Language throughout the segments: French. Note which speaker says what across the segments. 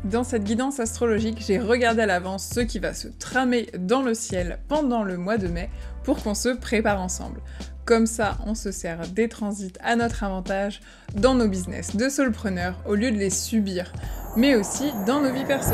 Speaker 1: Dans cette guidance astrologique, j'ai regardé à l'avance ce qui va se tramer dans le ciel pendant le mois de mai pour qu'on se prépare ensemble. Comme ça, on se sert des transits à notre avantage dans nos business de solopreneurs au lieu de les subir, mais aussi dans nos vies perso.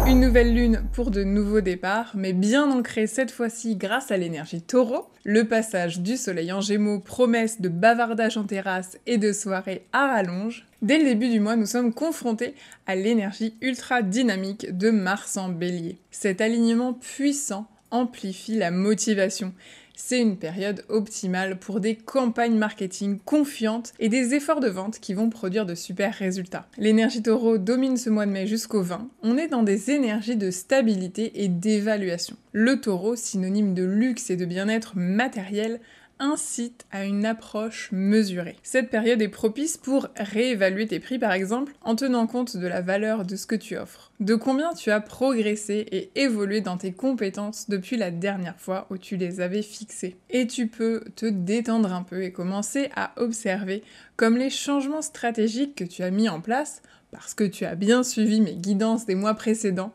Speaker 1: Une nouvelle lune pour de nouveaux départs, mais bien ancrée cette fois-ci grâce à l'énergie taureau. Le passage du soleil en gémeaux, promesse de bavardage en terrasse et de soirée à rallonge. Dès le début du mois, nous sommes confrontés à l'énergie ultra dynamique de Mars en bélier. Cet alignement puissant amplifie la motivation. C'est une période optimale pour des campagnes marketing confiantes et des efforts de vente qui vont produire de super résultats. L'énergie taureau domine ce mois de mai jusqu'au 20. On est dans des énergies de stabilité et d'évaluation. Le taureau, synonyme de luxe et de bien-être matériel, incite à une approche mesurée. Cette période est propice pour réévaluer tes prix par exemple en tenant compte de la valeur de ce que tu offres, de combien tu as progressé et évolué dans tes compétences depuis la dernière fois où tu les avais fixées. Et tu peux te détendre un peu et commencer à observer comme les changements stratégiques que tu as mis en place, parce que tu as bien suivi mes guidances des mois précédents,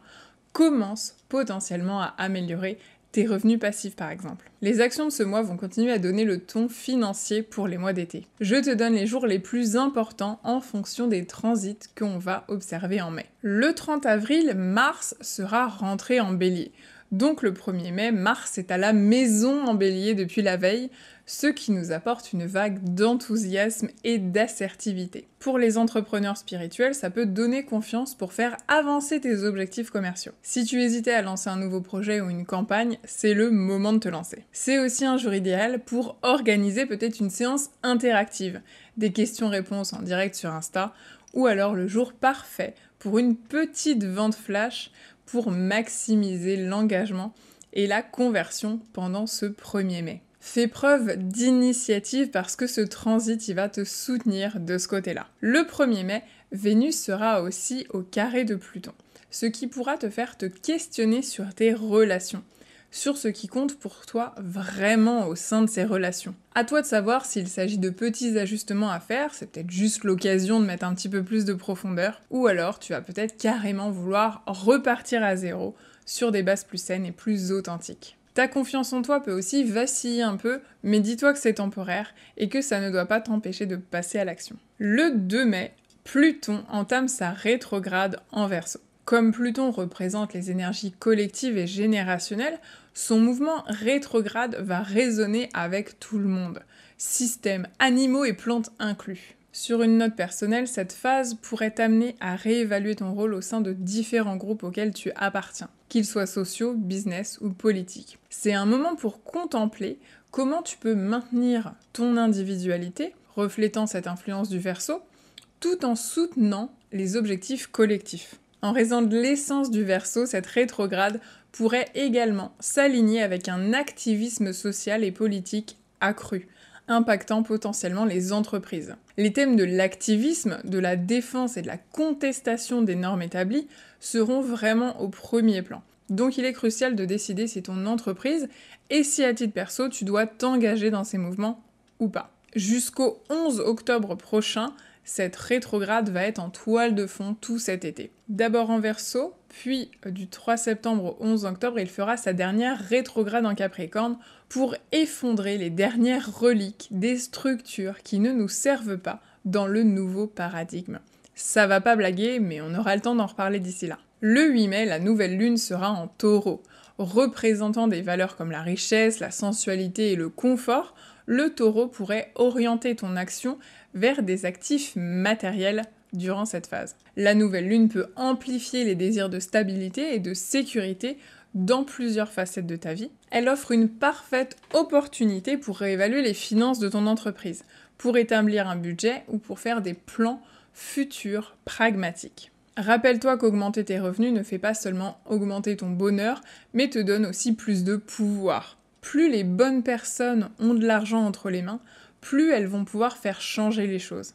Speaker 1: commencent potentiellement à améliorer tes revenus passifs par exemple. Les actions de ce mois vont continuer à donner le ton financier pour les mois d'été. Je te donne les jours les plus importants en fonction des transits qu'on va observer en mai. Le 30 avril, Mars sera rentré en bélier. Donc le 1er mai, Mars est à la maison en bélier depuis la veille, ce qui nous apporte une vague d'enthousiasme et d'assertivité. Pour les entrepreneurs spirituels, ça peut donner confiance pour faire avancer tes objectifs commerciaux. Si tu hésitais à lancer un nouveau projet ou une campagne, c'est le moment de te lancer. C'est aussi un jour idéal pour organiser peut-être une séance interactive, des questions-réponses en direct sur Insta, ou alors le jour parfait pour une petite vente flash pour maximiser l'engagement et la conversion pendant ce 1er mai. Fais preuve d'initiative parce que ce transit il va te soutenir de ce côté-là. Le 1er mai, Vénus sera aussi au carré de Pluton, ce qui pourra te faire te questionner sur tes relations, sur ce qui compte pour toi vraiment au sein de ces relations. À toi de savoir s'il s'agit de petits ajustements à faire, c'est peut-être juste l'occasion de mettre un petit peu plus de profondeur, ou alors tu vas peut-être carrément vouloir repartir à zéro sur des bases plus saines et plus authentiques. Ta confiance en toi peut aussi vaciller un peu, mais dis-toi que c'est temporaire et que ça ne doit pas t'empêcher de passer à l'action. Le 2 mai, Pluton entame sa rétrograde en Verseau. Comme Pluton représente les énergies collectives et générationnelles, son mouvement rétrograde va résonner avec tout le monde, systèmes, animaux et plantes inclus. Sur une note personnelle, cette phase pourrait t'amener à réévaluer ton rôle au sein de différents groupes auxquels tu appartiens, qu'ils soient sociaux, business ou politiques. C'est un moment pour contempler comment tu peux maintenir ton individualité, reflétant cette influence du Verseau, tout en soutenant les objectifs collectifs. En raison de l'essence du Verseau, cette rétrograde pourrait également s'aligner avec un activisme social et politique accru, impactant potentiellement les entreprises. Les thèmes de l'activisme, de la défense et de la contestation des normes établies seront vraiment au premier plan. Donc il est crucial de décider si ton entreprise et si à titre perso tu dois t'engager dans ces mouvements ou pas. Jusqu'au 11 octobre prochain, cette rétrograde va être en toile de fond tout cet été. D'abord en Verseau, puis du 3 septembre au 11 octobre, il fera sa dernière rétrograde en Capricorne pour effondrer les dernières reliques des structures qui ne nous servent pas dans le nouveau paradigme. Ça va pas blaguer, mais on aura le temps d'en reparler d'ici là. Le 8 mai, la nouvelle lune sera en Taureau. Représentant des valeurs comme la richesse, la sensualité et le confort, le Taureau pourrait orienter ton action vers des actifs matériels durant cette phase. La nouvelle lune peut amplifier les désirs de stabilité et de sécurité dans plusieurs facettes de ta vie. Elle offre une parfaite opportunité pour réévaluer les finances de ton entreprise, pour établir un budget ou pour faire des plans futurs pragmatiques. Rappelle-toi qu'augmenter tes revenus ne fait pas seulement augmenter ton bonheur, mais te donne aussi plus de pouvoir. Plus les bonnes personnes ont de l'argent entre les mains, plus elles vont pouvoir faire changer les choses.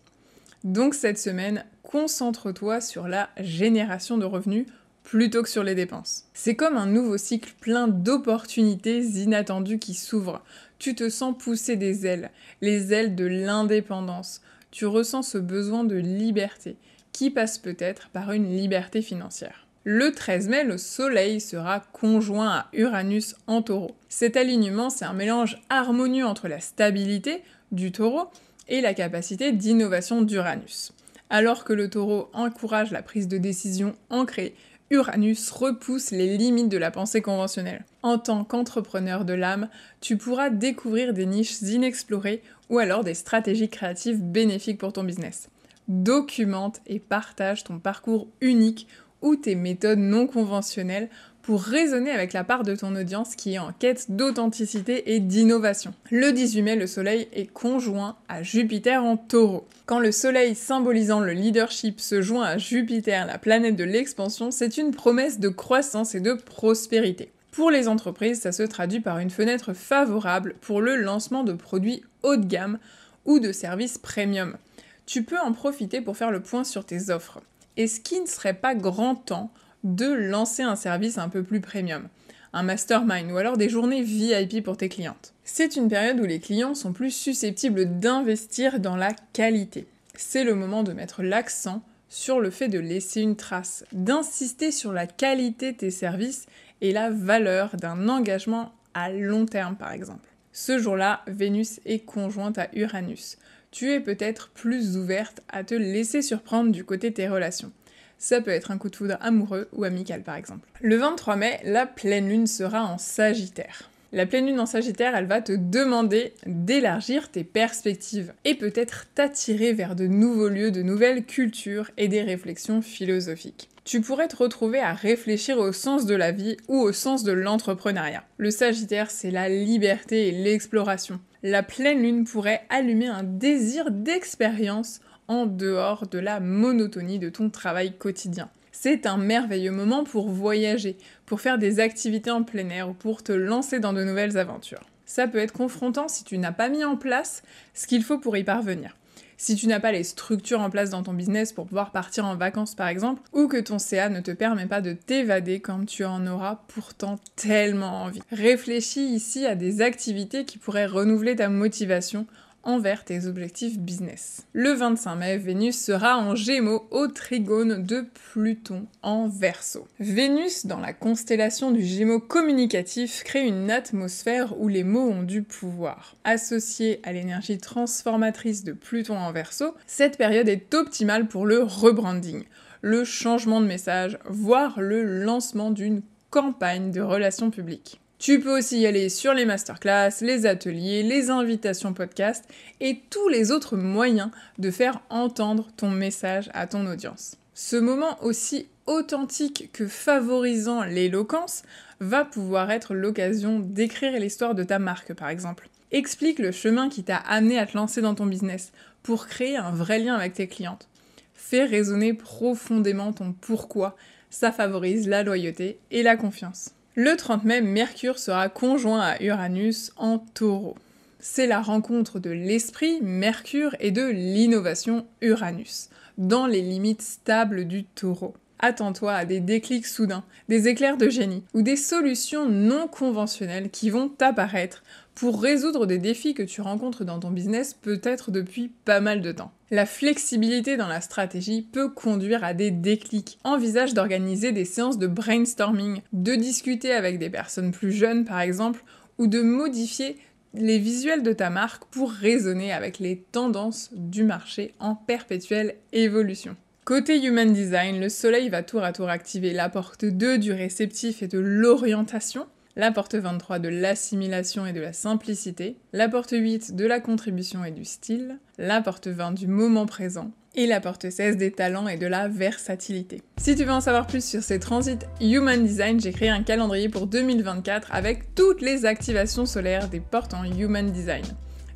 Speaker 1: Donc cette semaine, concentre-toi sur la génération de revenus plutôt que sur les dépenses. C'est comme un nouveau cycle plein d'opportunités inattendues qui s'ouvrent. Tu te sens pousser des ailes, les ailes de l'indépendance. Tu ressens ce besoin de liberté, qui passe peut-être par une liberté financière. Le 13 mai, le Soleil sera conjoint à Uranus en Taureau. Cet alignement, c'est un mélange harmonieux entre la stabilité du Taureau et la capacité d'innovation d'Uranus. Alors que le Taureau encourage la prise de décision ancrée, Uranus repousse les limites de la pensée conventionnelle. En tant qu'entrepreneur de l'âme, tu pourras découvrir des niches inexplorées ou alors des stratégies créatives bénéfiques pour ton business. Documente et partage ton parcours unique ou tes méthodes non conventionnelles pour résonner avec la part de ton audience qui est en quête d'authenticité et d'innovation. Le 18 mai, le Soleil est conjoint à Jupiter en Taureau. Quand le Soleil symbolisant le leadership se joint à Jupiter, la planète de l'expansion, c'est une promesse de croissance et de prospérité. Pour les entreprises, ça se traduit par une fenêtre favorable pour le lancement de produits haut de gamme ou de services premium. Tu peux en profiter pour faire le point sur tes offres. Est-ce qu'il ne serait pas grand temps de lancer un service un peu plus premium, un mastermind ou alors des journées VIP pour tes clientes? C'est une période où les clients sont plus susceptibles d'investir dans la qualité. C'est le moment de mettre l'accent sur le fait de laisser une trace, d'insister sur la qualité de tes services et la valeur d'un engagement à long terme par exemple. Ce jour-là, Vénus est conjointe à Uranus. Tu es peut-être plus ouverte à te laisser surprendre du côté de tes relations. Ça peut être un coup de foudre amoureux ou amical par exemple. Le 23 mai, la pleine lune sera en Sagittaire. La pleine lune en Sagittaire, elle va te demander d'élargir tes perspectives et peut-être t'attirer vers de nouveaux lieux, de nouvelles cultures et des réflexions philosophiques. Tu pourrais te retrouver à réfléchir au sens de la vie ou au sens de l'entrepreneuriat. Le Sagittaire, c'est la liberté et l'exploration. La pleine lune pourrait allumer un désir d'expérience en dehors de la monotonie de ton travail quotidien. C'est un merveilleux moment pour voyager, pour faire des activités en plein air ou pour te lancer dans de nouvelles aventures. Ça peut être confrontant si tu n'as pas mis en place ce qu'il faut pour y parvenir. Si tu n'as pas les structures en place dans ton business pour pouvoir partir en vacances par exemple, ou que ton CA ne te permet pas de t'évader comme tu en auras pourtant tellement envie. Réfléchis ici à des activités qui pourraient renouveler ta motivation envers tes objectifs business. Le 25 mai, Vénus sera en Gémeaux au trigone de Pluton en Verseau. Vénus, dans la constellation du Gémeaux communicatif, crée une atmosphère où les mots ont du pouvoir. Associée à l'énergie transformatrice de Pluton en Verseau, cette période est optimale pour le rebranding, le changement de message, voire le lancement d'une campagne de relations publiques. Tu peux aussi y aller sur les masterclass, les ateliers, les invitations podcast et tous les autres moyens de faire entendre ton message à ton audience. Ce moment aussi authentique que favorisant l'éloquence va pouvoir être l'occasion d'écrire l'histoire de ta marque par exemple. Explique le chemin qui t'a amené à te lancer dans ton business pour créer un vrai lien avec tes clientes. Fais résonner profondément ton pourquoi, ça favorise la loyauté et la confiance. Le 30 mai, Mercure sera conjoint à Uranus en Taureau. C'est la rencontre de l'esprit, Mercure, et de l'innovation, Uranus, dans les limites stables du Taureau. Attends-toi à des déclics soudains, des éclairs de génie, ou des solutions non conventionnelles qui vont apparaître pour résoudre des défis que tu rencontres dans ton business peut-être depuis pas mal de temps. La flexibilité dans la stratégie peut conduire à des déclics. Envisage d'organiser des séances de brainstorming, de discuter avec des personnes plus jeunes par exemple, ou de modifier les visuels de ta marque pour résonner avec les tendances du marché en perpétuelle évolution. Côté Human Design, le Soleil va tour à tour activer la porte 2 du réceptif et de l'orientation, la porte 23 de l'assimilation et de la simplicité, la porte 8 de la contribution et du style, la porte 20 du moment présent, et la porte 16 des talents et de la versatilité. Si tu veux en savoir plus sur ces transits Human Design, j'ai créé un calendrier pour 2024 avec toutes les activations solaires des portes en Human Design.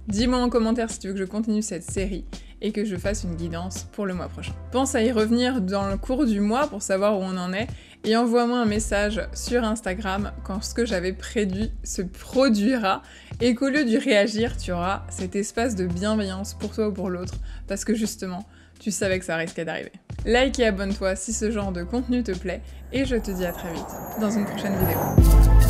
Speaker 1: Dis-moi en commentaire si tu veux que je continue cette série et que je fasse une guidance pour le mois prochain. Pense à y revenir dans le cours du mois pour savoir où on en est et envoie-moi un message sur Instagram quand ce que j'avais prédit se produira et qu'au lieu d'y réagir, tu auras cet espace de bienveillance pour toi ou pour l'autre parce que justement, tu savais que ça risquait d'arriver. Like et abonne-toi si ce genre de contenu te plaît, et je te dis à très vite dans une prochaine vidéo.